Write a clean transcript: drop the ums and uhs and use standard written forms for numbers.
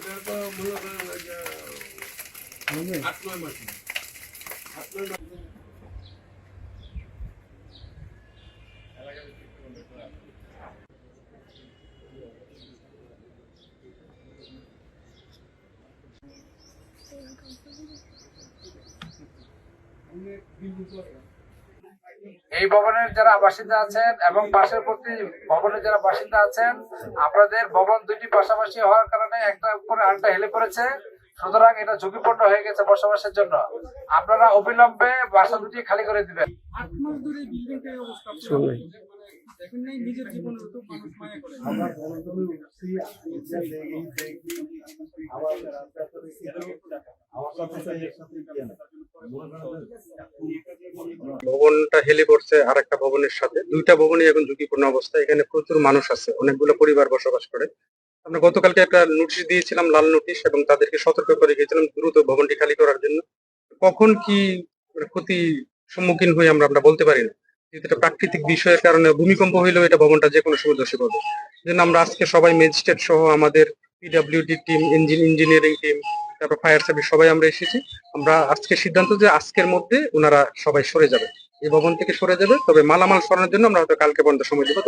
এই ভবনের যারা বাসিন্দা আছেন এবং পাশের প্রতি ভবনের যারা বাসিন্দা আছেন, আপনাদের ভবন দুইটি পাশাপাশি হওয়ার কারণে একটা উপরে আরেকটা হেলে পড়েছে, সুতরাং এটা ঝুঁকিপূর্ণ হয়ে গেছে বসবাসের জন্য। আপনারা অবিলম্বে বাসা দুটি খালি করে দিবেন। 8 মাস ধরে বিল্ডিংটা এই অবস্থা, দেখেন নাই নিজের জীবনের তো মানুষ মায়া করে। ভবনটা হেলে পড়ছে আর একটা ভবনের সাথে, দুইটা ভবনই এখন ঝুঁকিপূর্ণ অবস্থা। এখানে প্রচুর মানুষ আছে, অনেকগুলো পরিবার বসবাস করে। আমরা গতকালকে একটা নোটিশ দিয়েছিলাম, লাল নোটিশ, এবং তাদেরকে সতর্ক করে গিয়েছিলাম দ্রুত ভবনটি খালি করার জন্য। কখন কি ক্ষতি সম্মুখীন হই আমরা বলতে পারি না, যেহেতু এটা প্রাকৃতিক বিষয়ের কারণে ভূমিকম্প হইলেও এটা ভবনটা যে কোনো সময় ধসে পড়বে। জন্য আমরা আজকে সবাই ম্যাজিস্ট্রেট সহ আমাদের পিডব্লিউডি টিম, ইঞ্জিনিয়ারিং টিম, তারপর ফায়ার সার্ভিস সবাই আমরা এসেছি। আমরা আজকে সিদ্ধান্ত যে আজকের মধ্যে ওনারা সবাই সরে যাবে, এই ভবন থেকে সরে যাবে। তবে মালামাল সরানোর জন্য আমরা হয়তো কালকে পর্যন্ত সময় দেবো।